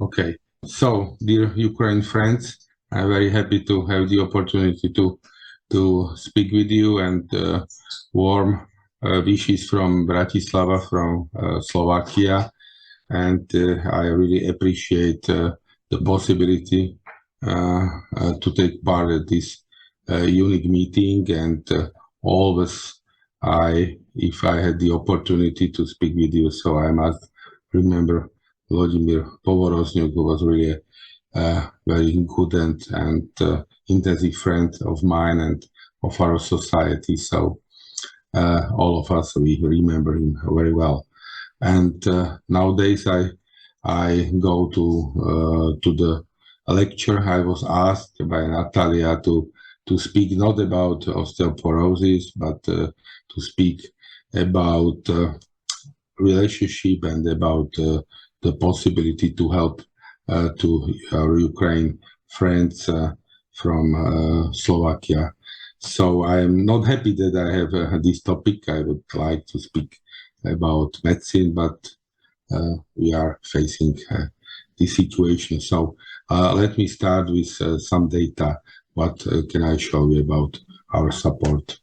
Okay, so dear Ukraine friends, I'm very happy to have the opportunity to speak with you and warm wishes from Bratislava, from Slovakia, and I really appreciate the possibility to take part at this unique meeting. And always, if I had the opportunity to speak with you, so I must remember Vladimir Povoroznyuk, who was really a very good and intensive friend of mine and of our society. So all of us, we remember him very well. And nowadays, I go to the lecture. I was asked by Natalia to speak not about osteoporosis, but to speak about relationship and about the possibility to help to our Ukraine friends from Slovakia. So I am not happy that I have this topic. I would like to speak about medicine, but we are facing this situation. So let me start with some data. What can I show you about our support?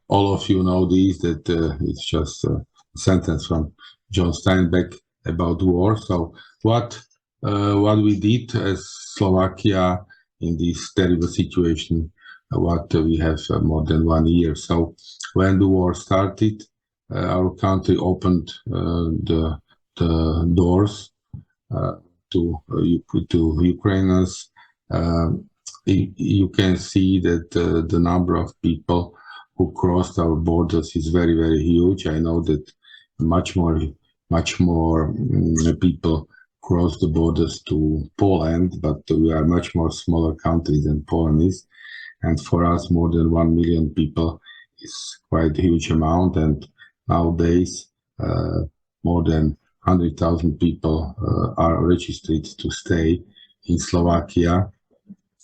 All of you know this, that it's just a sentence from John Steinbeck about war. So what we did as Slovakia in this terrible situation, what we have more than 1 year. So when the war started, our country opened the doors to Ukrainians. You can see that the number of people who crossed our borders is very, very huge. I know that much more people cross the borders to Poland, but we are much more smaller country than Poland is. And for us, more than 1 million people is quite a huge amount. And nowadays, more than 100,000 people are registered to stay in Slovakia.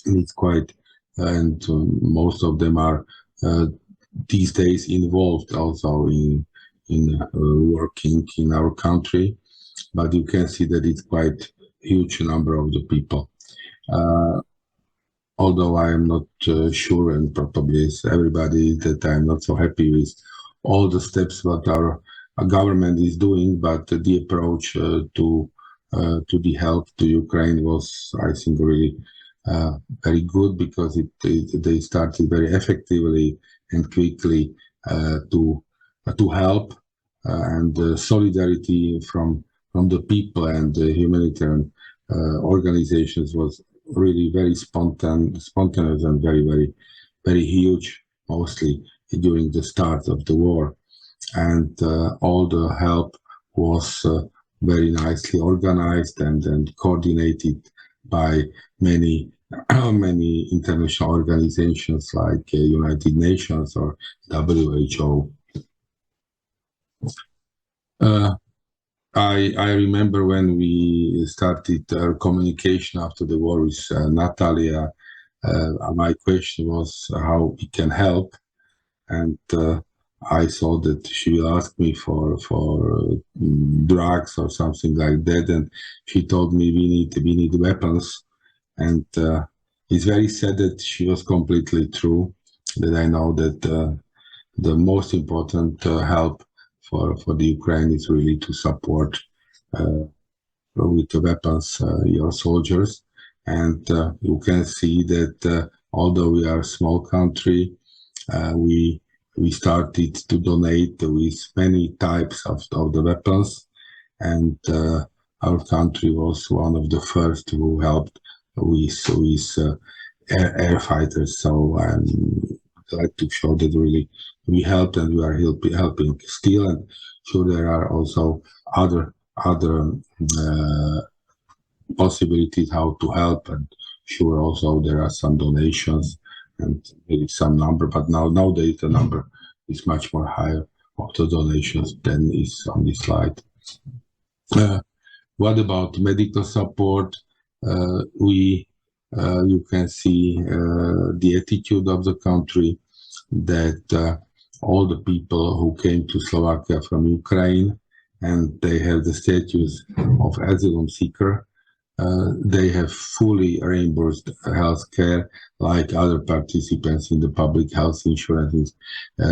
And it's quite, and most of them are these days involved also in working in our country, but you can see that it's quite huge number of the people. Although I am not sure, and probably is everybody, that I'm not so happy with all the steps what our government is doing, but the approach to the help to Ukraine was, I think, really very good, because they started very effectively and quickly to help, and solidarity from the people and the humanitarian organizations was really very spontaneous and very huge, mostly during the start of the war. And all the help was very nicely organized and coordinated by many international organizations like United Nations or WHO. I remember when we started our communication after the war with Natalia, my question was how we can help, and I thought that she will ask me for drugs or something like that, and she told me we need weapons, and it's very sad that she was completely true. That I know that the most important help for the Ukraine is really to support with the weapons your soldiers, and you can see that although we are a small country, we started to donate with many types of the weapons, and our country was one of the first who helped with air fighters. So I'm glad to show that really we helped, and we are helping still. And sure, there are also other possibilities how to help, and sure also there are some donations and maybe some number, but nowadays the number is much more higher of the donations than is on this slide. What about medical support? You can see the attitude of the country, that all the people who came to Slovakia from Ukraine and they have the status of asylum seeker. They have fully reimbursed health care like other participants in the public health insurance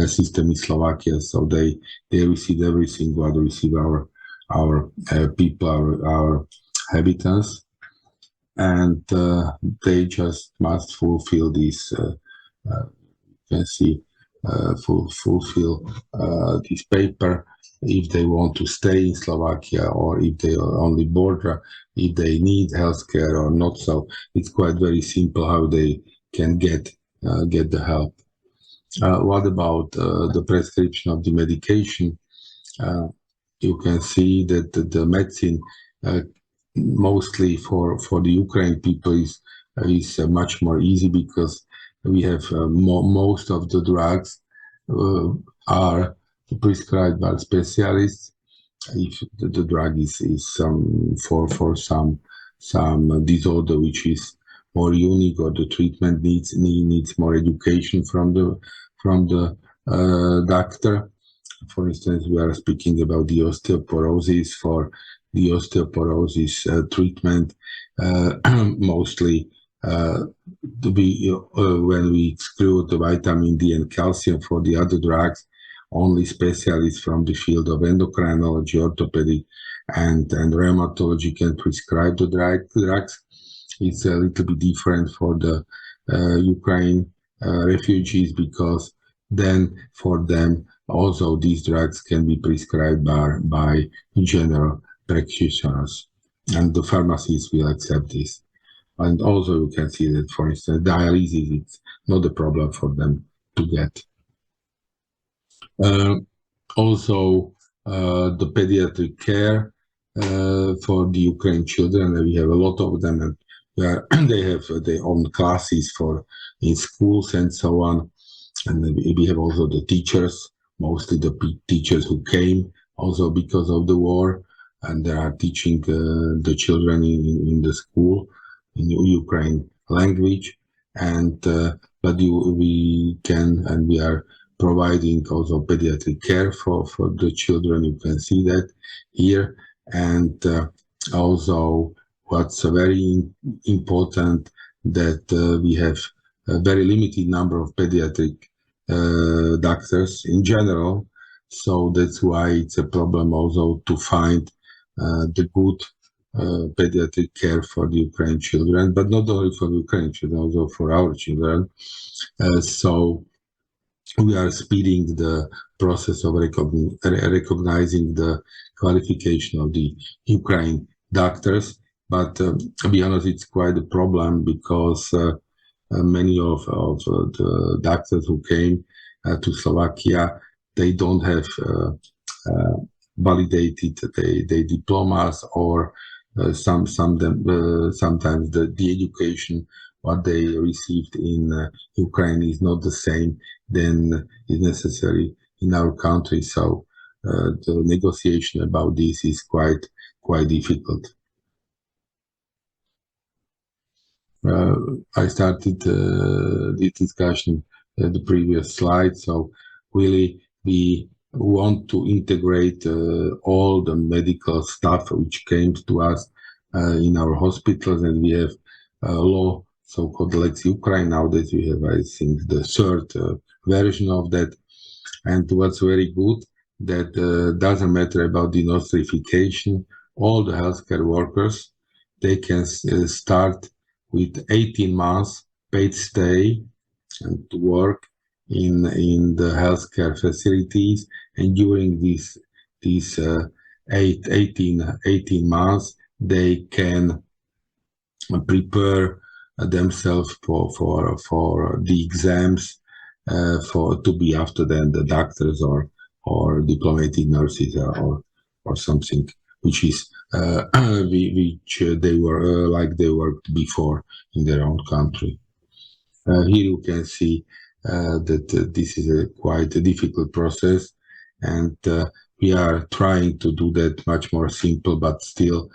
system in Slovakia. So they receive everything what receive our people, our habitants, and they just must fulfill this. You can see fulfill this paper if they want to stay in Slovakia or if they are only border, if they need healthcare or not. So it's quite very simple how they can get the help. What about the prescription of the medication? You can see that the medicine uh, mostly for the Ukraine people is much more easy because we have most of the drugs are prescribed by specialists. If the drug is for some disorder which is more unique or the treatment needs more education from the doctor. For instance, we are speaking about the osteoporosis. For the osteoporosis treatment, mostly when we exclude the vitamin D and calcium for the other drugs, only specialists from the field of endocrinology, orthopedic, and rheumatology can prescribe the drugs. It's a little bit different for the Ukraine refugees because then for them also these drugs can be prescribed by general practitioners, and the pharmacies will accept this. And also you can see that, for instance, dialysis is not a problem for them to get. Also, the pediatric care for the Ukraine children, we have a lot of them, and they have their own classes for in schools and so on. And we have also the teachers, mostly the teachers who came also because of the war, and they are teaching the children in the school in Ukraine language. And but we can and we are providing also pediatric care for the children. You can see that here. And also what's very important that we have a very limited number of pediatric doctors in general. So that's why it's a problem also to find the good pediatric care for the Ukrainian children, but not only for the Ukrainian children, also for our children. So we are speeding the process of recognizing the qualification of the Ukraine doctors. But to be honest, it's quite a problem because many of the doctors who came to Slovakia, they don't have validated their diplomas, or sometimes the education what they received in Ukraine is not the same than is necessary in our country. So the negotiation about this is quite difficult. I started this discussion at the previous slide. So really, we want to integrate all the medical stuff which came to us in our hospitals, and we have a law, so-called Lex Ukraine. Nowadays, we have, I think, the third version of that. And what's very good, that doesn't matter about the nostrification. All the healthcare workers, they can start with 18 months paid stay and to work in the healthcare facilities. And during these 18 months, they can prepare themselves for the exams for to be after then the doctors or diplomatic nurses or something which is which they were like they worked before in their own country. Here you can see that this is a quite a difficult process, and we are trying to do that much more simple, but still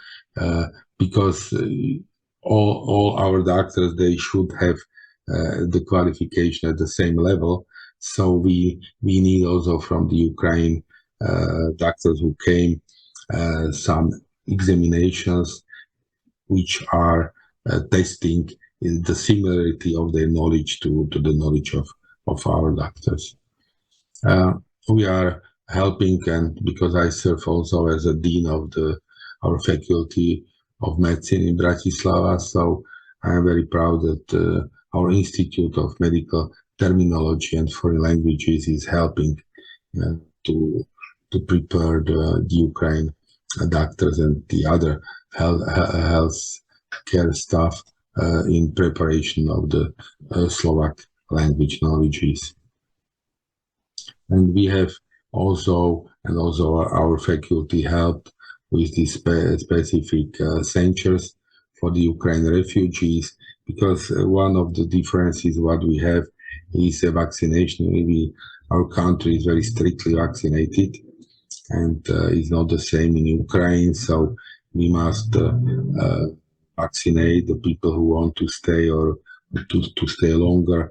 because all our doctors, they should have the qualification at the same level. So we need also from the Ukraine doctors who came some examinations which are testing the similarity of their knowledge to the knowledge of our doctors. We are helping, and because I serve also as a dean of our faculty of medicine in Bratislava, so I am very proud that our Institute of Medical Terminology and Foreign Languages is helping uh, to prepare the Ukraine doctors and the other health care staff in preparation of the Slovak language knowledges. And we have also our faculty helped with these specific centers for the Ukraine refugees, because one of the differences what we have is vaccination. Our country is very strictly vaccinated, and it's not the same in Ukraine. So we must vaccinate the people who want to stay or to stay longer.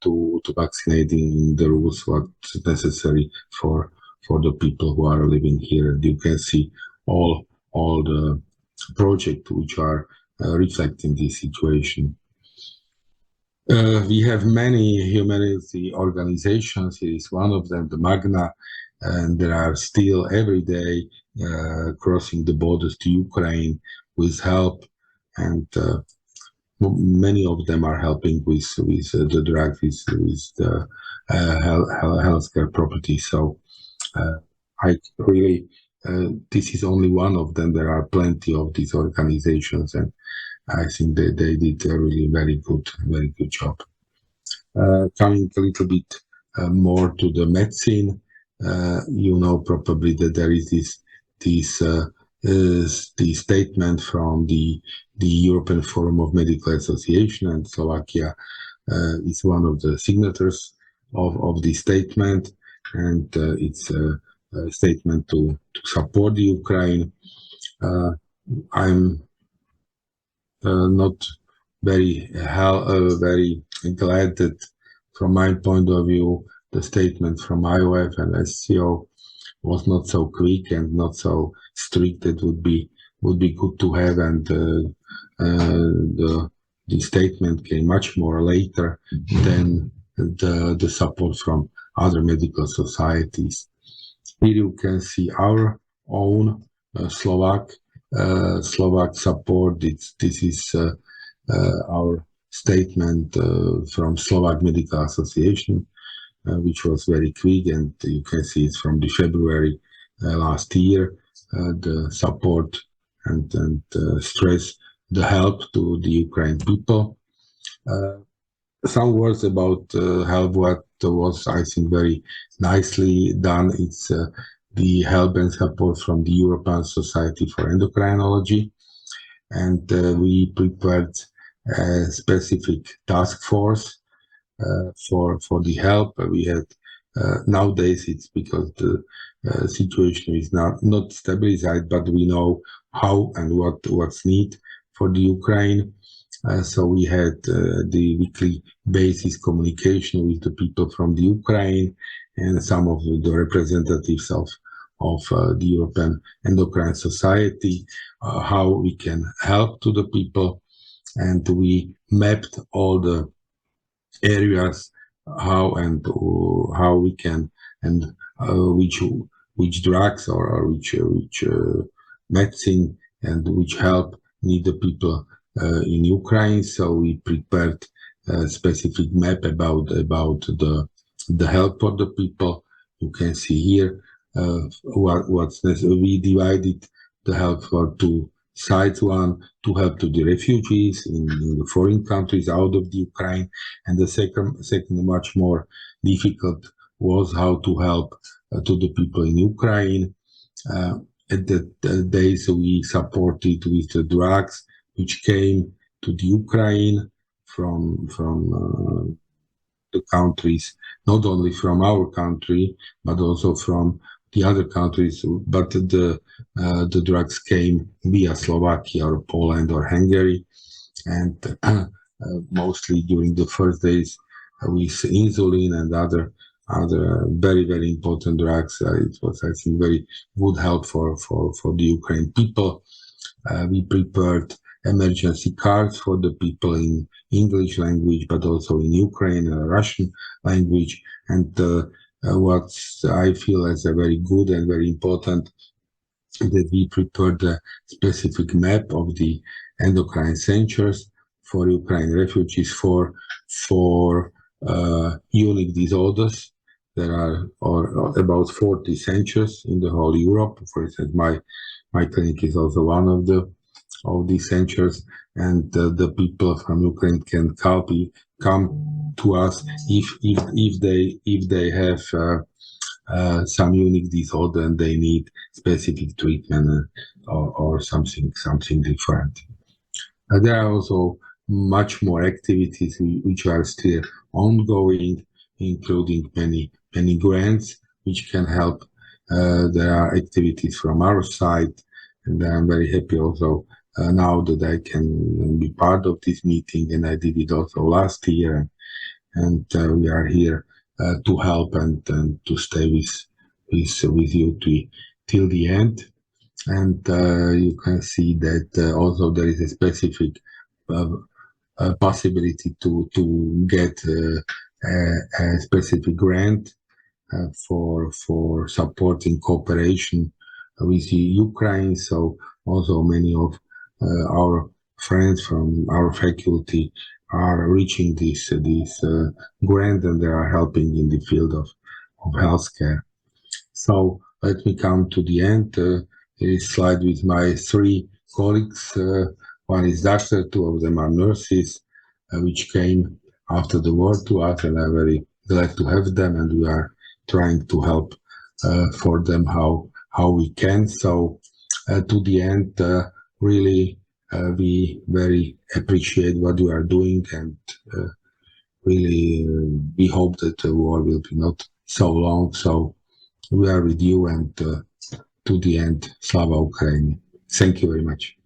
To vaccinate in the rules what's necessary for the people who are living here. And you can see all the projects which are reflecting this situation. We have many humanity organizations. Here is one of them, the Magna, and there are still every day crossing the borders to Ukraine with help, and many of them are helping with the drugs, with the healthcare property. So I really, this is only one of them. There are plenty of these organizations, and I think they did a really very good job. Coming a little bit more to the medicine, you know probably that there is this the statement from the European Forum of Medical Association, and Slovakia is one of the signatories of this statement, and it's a statement to support the Ukraine. I'm not very glad that, from my point of view, the statement from IOF and SCO was not so quick and not so strict. It would be good to have, and the statement came much more later than the support from other medical societies. Here you can see our own Slovak support. This is our statement from Slovak Medical Association, which was very quick, and you can see it's from the February last year. The support and stress the help to the Ukraine people. Some words about help. What was, I think, very nicely done. It's the help and support from the European Society for Endocrinology, and we prepared a specific task force for the help. We had nowadays it's because the situation is not stabilized, but we know how and what's needed for the Ukraine. So we had the weekly basis communication with the people from the Ukraine and some of the representatives of the European Endocrine Society, how we can help to the people, and we mapped all the areas how we can, and which drugs or which medicine and which help need the people in Ukraine. So we prepared a specific map about the help for the people. You can see here what's necessary. We divided the help for two sides: one to help to the refugees in the foreign countries out of the Ukraine, and the second much more difficult was how to help to the people in Ukraine. At that days we supported with the drugs which came to the Ukraine from the countries, not only from our country but also from the other countries. But the drugs came via Slovakia or Poland or Hungary, and mostly during the first days with insulin and other very, very important drugs. It was, I think, very good help for the Ukraine people. We prepared emergency cards for the people in English language, but also in Ukraine, Russian language. And what I feel as a very good and very important, that we prepared a specific map of the endocrine centers for Ukraine refugees for unique disorders. There are about 40 centers in the whole Europe. For instance, my clinic is also one of these centers, and the people from Ukraine can come to us if they have some unique disorder and they need specific treatment or something different. There are also much more activities which are still ongoing, including many grants which can help. There are activities from our side, and I'm very happy also now that I can be part of this meeting, and I did it also last year, and we are here to help and to stay with you till the end. And you can see that also there is a specific possibility to get a specific grant for supporting cooperation with Ukraine. So also many of our friends from our faculty are reaching this grant, and they are helping in the field of healthcare. So let me come to the end. Here is a slide with my three colleagues. One is doctor, two of them are nurses, which came after the war to us, and I'm very glad to have them, and we are trying to help for them how we can. So to the end, really, we very appreciate what you are doing, and really we hope that the war will be not so long. So we are with you, and to the end, Slava Ukraini. Thank you very much.